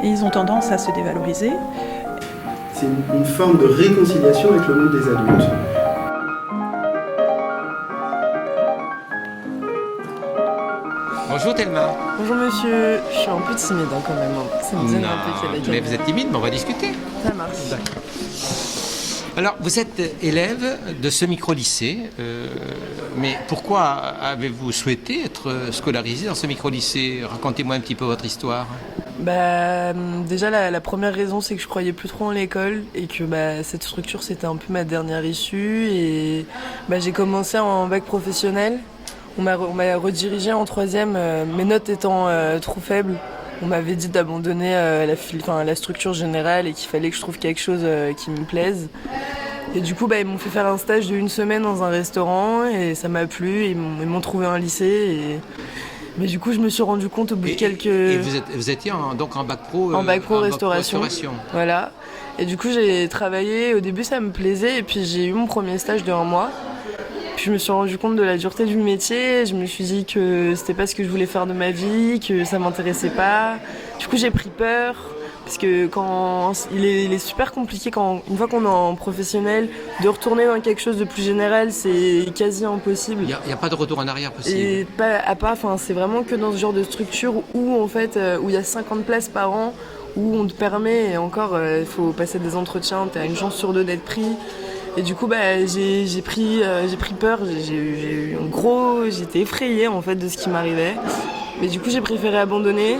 et ils ont tendance à se dévaloriser. C'est une forme de réconciliation avec le monde des adultes. Bonjour Thelma. Bonjour monsieur, je suis un peu timide quand même. Ça me gêne un peu qu'il y ait la Mais caméra. vous êtes timide, mais on va discuter. Ça marche. Alors, vous êtes élève de ce micro-lycée, mais pourquoi avez-vous souhaité être scolarisé dans ce micro-lycée? Racontez-moi un petit peu votre histoire. Déjà la première raison, c'est que je croyais plus trop en l'école et que cette structure c'était un peu ma dernière issue, et j'ai commencé en bac professionnel. On m'a redirigé en troisième, mes notes étant trop faibles. On m'avait dit d'abandonner la structure générale et qu'il fallait que je trouve quelque chose qui me plaise. Et du coup, ils m'ont fait faire un stage de 1 semaine dans un restaurant et ça m'a plu. Ils m'ont trouvé un lycée. Mais du coup, je me suis rendu compte au bout de quelques... Et vous étiez donc en bac pro en bac pro restauration. restauration. Voilà. Et du coup, j'ai travaillé. Au début, ça me plaisait. Et puis, j'ai eu mon premier stage de 1 mois. Puis, je me suis rendu compte de la dureté du métier. Je me suis dit que c'était pas ce que je voulais faire de ma vie, que ça m'intéressait pas. Du coup, j'ai pris peur. Parce que il est super compliqué une fois qu'on est en professionnel, de retourner dans quelque chose de plus général, c'est quasi impossible. Il n'y a pas de retour en arrière possible. Et c'est vraiment que dans ce genre de structure où il y a 50 places par an, où on te permet, et encore, il faut passer des entretiens, t'as une chance sur 2 d'être pris. Et du coup, j'ai pris peur, j'étais effrayée en fait de ce qui m'arrivait. Mais du coup, j'ai préféré abandonner.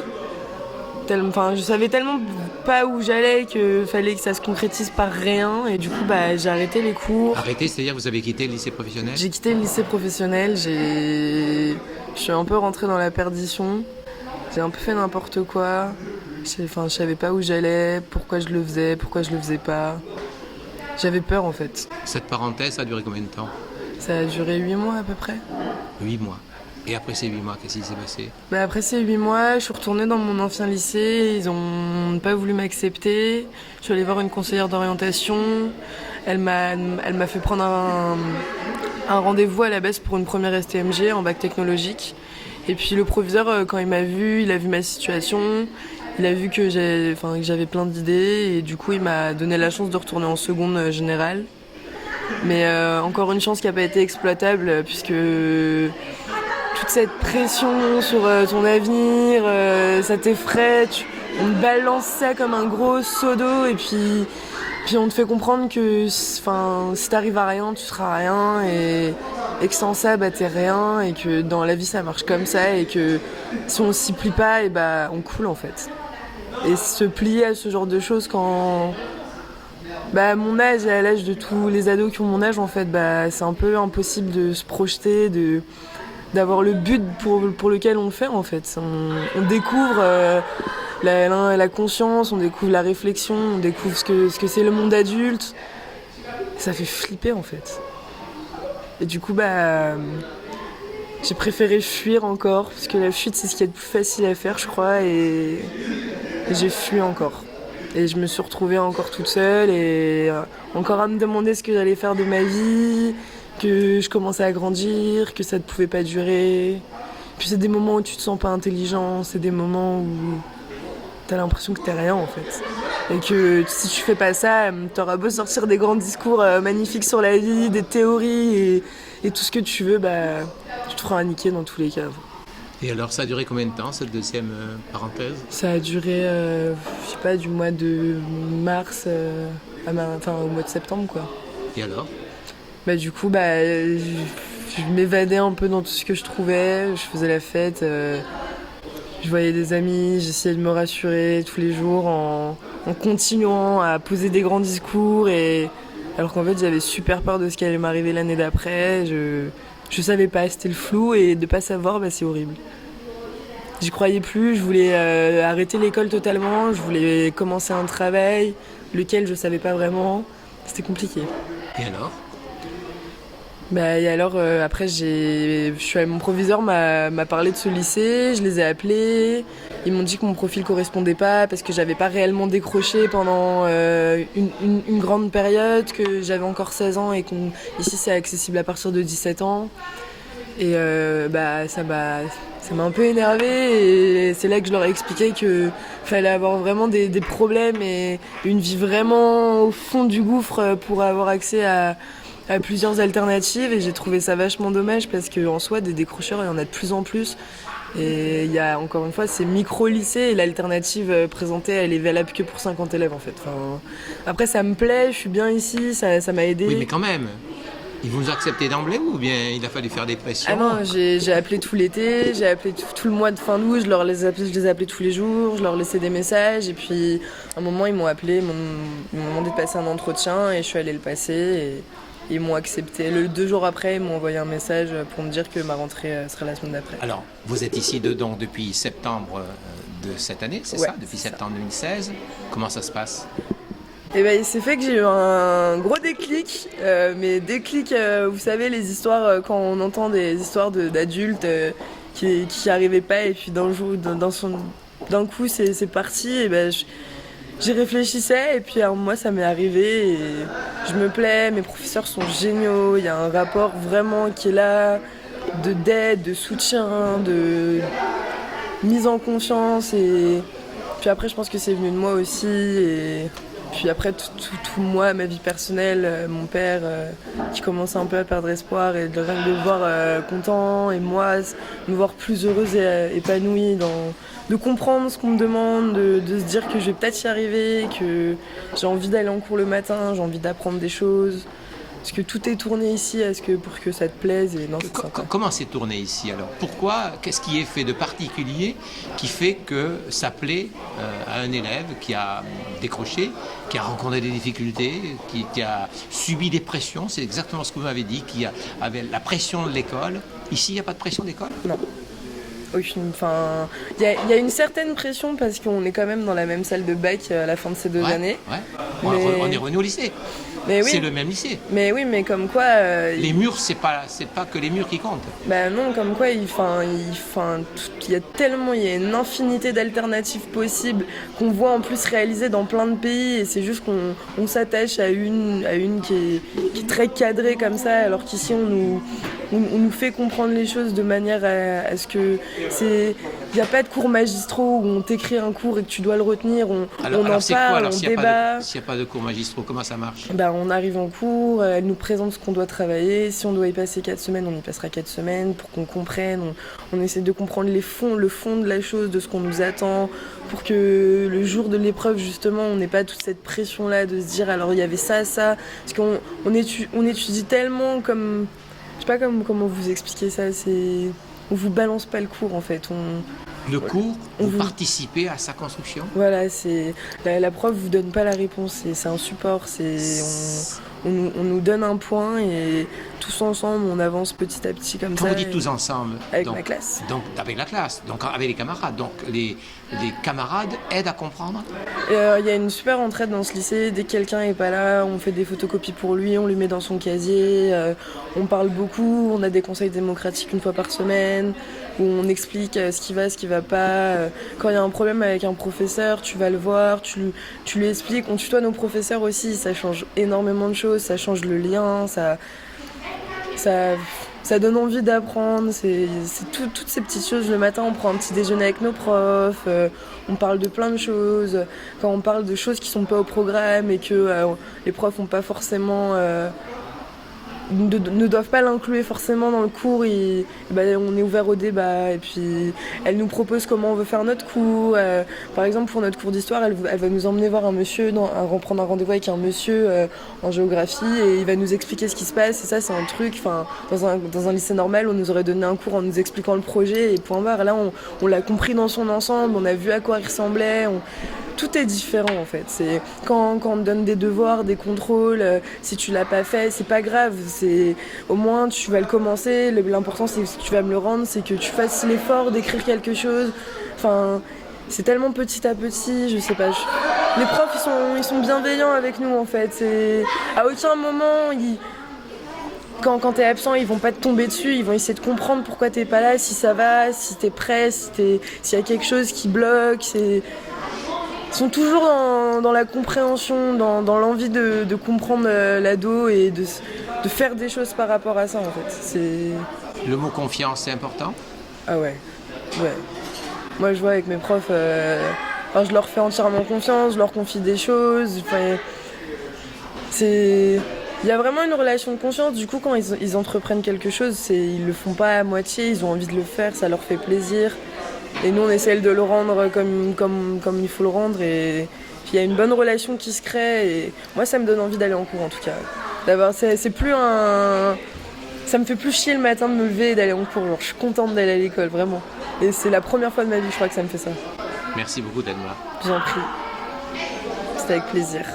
Je savais tellement pas où j'allais qu'il fallait que ça se concrétise par rien, et du coup j'ai arrêté les cours. Arrêté, c'est-à-dire vous avez quitté le lycée professionnel? J'ai quitté le lycée professionnel, je suis un peu rentrée dans la perdition, j'ai un peu fait n'importe quoi, je savais pas où j'allais, pourquoi je le faisais pas. J'avais peur en fait. Cette parenthèse, ça a duré combien de temps? Ça a duré 8 mois à peu près. 8 mois. Et après ces 8 mois, qu'est-ce qui s'est passé? Après ces 8 mois, je suis retournée dans mon ancien lycée. Ils ont pas voulu m'accepter. Je suis allée voir une conseillère d'orientation. Elle m'a fait prendre un rendez-vous à la base pour une première STMG en bac technologique. Et puis le proviseur, quand il m'a vu, il a vu ma situation. Il a vu que j'avais plein d'idées. Et du coup, il m'a donné la chance de retourner en seconde générale. Mais encore une chance qui n'a pas été exploitable, puisque... toute cette pression sur ton avenir, ça t'effraie, on te balance ça comme un gros seau d'eau, et puis on te fait comprendre que si t'arrives à rien, tu seras rien, et que sans ça, t'es rien, et que dans la vie ça marche comme ça, et que si on s'y plie pas, on coule en fait. Et se plier à ce genre de choses quand... mon âge, et à l'âge de tous les ados qui ont mon âge, en fait, c'est un peu impossible de se projeter, d'avoir le but pour lequel on le fait en fait. On découvre la conscience, on découvre la réflexion, on découvre ce que c'est le monde adulte. Ça fait flipper en fait. Et du coup j'ai préféré fuir encore, parce que la fuite c'est ce qui est le plus facile à faire je crois, et j'ai fui encore. Et je me suis retrouvée encore toute seule, et encore à me demander ce que j'allais faire de ma vie, que je commençais à grandir, que ça ne pouvait pas durer. Puis c'est des moments où tu te sens pas intelligent, c'est des moments où t'as l'impression que t'es rien en fait. Et que si tu fais pas ça, t'auras beau sortir des grands discours magnifiques sur la vie, des théories et tout ce que tu veux, tu te feras niquer dans tous les cas. Et alors, ça a duré combien de temps, cette deuxième parenthèse? Ça a duré, du mois de mars au mois de septembre quoi. Et alors? Du coup, je m'évadais un peu dans tout ce que je trouvais, je faisais la fête, je voyais des amis, j'essayais de me rassurer tous les jours en continuant à poser des grands discours, alors qu'en fait j'avais super peur de ce qui allait m'arriver l'année d'après, je savais pas, c'était le flou, et de pas savoir, c'est horrible. J'y croyais plus, je voulais arrêter l'école totalement, je voulais commencer un travail, lequel je savais pas vraiment, c'était compliqué. Et alors? Et alors, après, mon proviseur m'a parlé de ce lycée, je les ai appelés. Ils m'ont dit que mon profil correspondait pas parce que j'avais pas réellement décroché pendant une grande période, que j'avais encore 16 ans et qu'ici c'est accessible à partir de 17 ans. Et ça m'a un peu énervée, et c'est là que je leur ai expliqué que fallait avoir vraiment des problèmes et une vie vraiment au fond du gouffre pour avoir accès à plusieurs alternatives. Et j'ai trouvé ça vachement dommage parce qu'en soi, des décrocheurs, il y en a de plus en plus. Et il y a encore une fois ces micro-lycées, et l'alternative présentée, elle est valable que pour 50 élèves en fait. Enfin, après, ça me plaît, je suis bien ici, ça m'a aidé. Oui, mais quand même, ils vous ont accepté d'emblée ou bien il a fallu faire des pressions? Ah non, j'ai appelé tout l'été, j'ai appelé tout le mois de fin d'août, je les ai appelés tous les jours, je leur laissais des messages, et puis à un moment ils m'ont appelé, ils m'ont demandé de passer un entretien, et je suis allée le passer, et ils m'ont accepté. 2 jours après, ils m'ont envoyé un message pour me dire que ma rentrée serait la semaine d'après. Alors, vous êtes ici donc depuis septembre de cette année, c'est ça? Depuis septembre 2016. Comment ça se passe? Et il s'est fait que j'ai eu un gros déclic, mais déclic, vous savez, les histoires, quand on entend des histoires d'adultes qui arrivaient pas, et puis d'un coup c'est parti, et j'y réfléchissais, et puis à un moment ça m'est arrivé, et je me plais, mes professeurs sont géniaux, il y a un rapport vraiment qui est là, d'aide, de soutien, de mise en confiance, et puis après je pense que c'est venu de moi aussi, et puis après tout moi, ma vie personnelle, mon père qui commençait un peu à perdre espoir, et de le voir content, et moi me voir plus heureuse et épanouie, de comprendre ce qu'on me demande, de se dire que je vais peut-être y arriver, que j'ai envie d'aller en cours le matin, j'ai envie d'apprendre des choses. Parce que tout est tourné ici pour que ça te plaise. Et non, comment c'est tourné ici alors? Pourquoi? Qu'est-ce qui est fait de particulier qui fait que ça plaît à un élève qui a décroché, qui a rencontré des difficultés, qui a subi des pressions? C'est exactement ce que vous m'avez dit, qui avait la pression de l'école. Ici, il n'y a pas de pression d'école? Non. Enfin, il y a une certaine pression parce qu'on est quand même dans la même salle de bac à la fin de ces 2 années. Ouais. Mais... On est revenu au lycée. Mais oui. C'est le même lycée. Mais oui, mais comme quoi... les murs, c'est pas que les murs qui comptent. Non, comme quoi, il y a une infinité d'alternatives possibles qu'on voit en plus réalisées dans plein de pays, et c'est juste qu'on s'attache à une qui est très cadrée comme ça, alors qu'ici on nous fait comprendre les choses de manière à ce que il n'y a pas de cours magistraux où on t'écrit un cours et que tu dois le retenir, on en parle, on débat. S'il n'y a pas de cours magistraux, comment ça marche? On arrive en cours, elle nous présente ce qu'on doit travailler, si on doit y passer 4 semaines, on y passera 4 semaines pour qu'on comprenne, on essaie de comprendre le fond de la chose, de ce qu'on nous attend, pour que le jour de l'épreuve justement on n'ait pas toute cette pression là de se dire alors il y avait ça, parce qu'on étudie tellement comme... Je sais pas comment vous expliquer ça, on vous balance pas le cours en fait. Le cours, vous participez à sa construction? Voilà, la prof vous donne pas la réponse, c'est un support, on nous donne un point, et tous ensemble on avance petit à petit comme ça. Quand vous dites tous ensemble? Avec ma classe. Donc avec la classe, donc avec les camarades. Donc les camarades aident à comprendre? Il y a une super entraide dans ce lycée. Dès que quelqu'un est pas là, on fait des photocopies pour lui, on lui met dans son casier, on parle beaucoup, on a des conseils démocratiques 1 fois par semaine, où on explique ce qui va, ce qui va pas. Quand il y a un problème avec un professeur, tu vas le voir, tu lui expliques. On tutoie nos professeurs aussi, ça change énormément de choses, ça change le lien, ça donne envie d'apprendre. C'est toutes ces petites choses. Le matin, on prend un petit déjeuner avec nos profs, on parle de plein de choses. Quand on parle de choses qui sont pas au programme et que les profs n'ont pas forcément... ne doivent pas l'inclure forcément dans le cours, on est ouvert au débat, et puis elle nous propose comment on veut faire notre cours. Par exemple, pour notre cours d'histoire, elle va nous emmener voir un monsieur, prendre un rendez-vous avec un monsieur en géographie, et il va nous expliquer ce qui se passe. Et ça, c'est un truc, dans un lycée normal, on nous aurait donné un cours en nous expliquant le projet et point barre. Là, on l'a compris dans son ensemble, on a vu à quoi il ressemblait. Tout est différent en fait. C'est quand on te donne des devoirs, des contrôles, si tu l'as pas fait, c'est pas grave. Au moins tu vas le commencer. L'important c'est que tu vas me le rendre, c'est que tu fasses l'effort d'écrire quelque chose. Enfin, c'est tellement petit à petit, je sais pas. Les profs ils sont bienveillants avec nous en fait. À aucun moment quand t'es absent, ils vont pas te tomber dessus, ils vont essayer de comprendre pourquoi t'es pas là, si ça va, si t'es prêt, s'il y a quelque chose qui bloque. Ils sont toujours dans la compréhension, dans l'envie de comprendre l'ado et de faire des choses par rapport à ça en fait. Le mot confiance, c'est important? Ah ouais. Moi, je vois avec mes profs, je leur fais entièrement confiance, je leur confie des choses. Il y a vraiment une relation de confiance. Du coup, quand ils entreprennent quelque chose, ils le font pas à moitié, ils ont envie de le faire, ça leur fait plaisir. Et nous, on essaie de le rendre comme il faut le rendre. Et puis, il y a une bonne relation qui se crée. Et moi, ça me donne envie d'aller en cours, en tout cas. C'est plus un... Ça me fait plus chier le matin de me lever et d'aller en cours. Genre, je suis contente d'aller à l'école, vraiment. Et c'est la première fois de ma vie, je crois, que ça me fait ça. Merci beaucoup, Danma. Je vous en prie. C'était avec plaisir.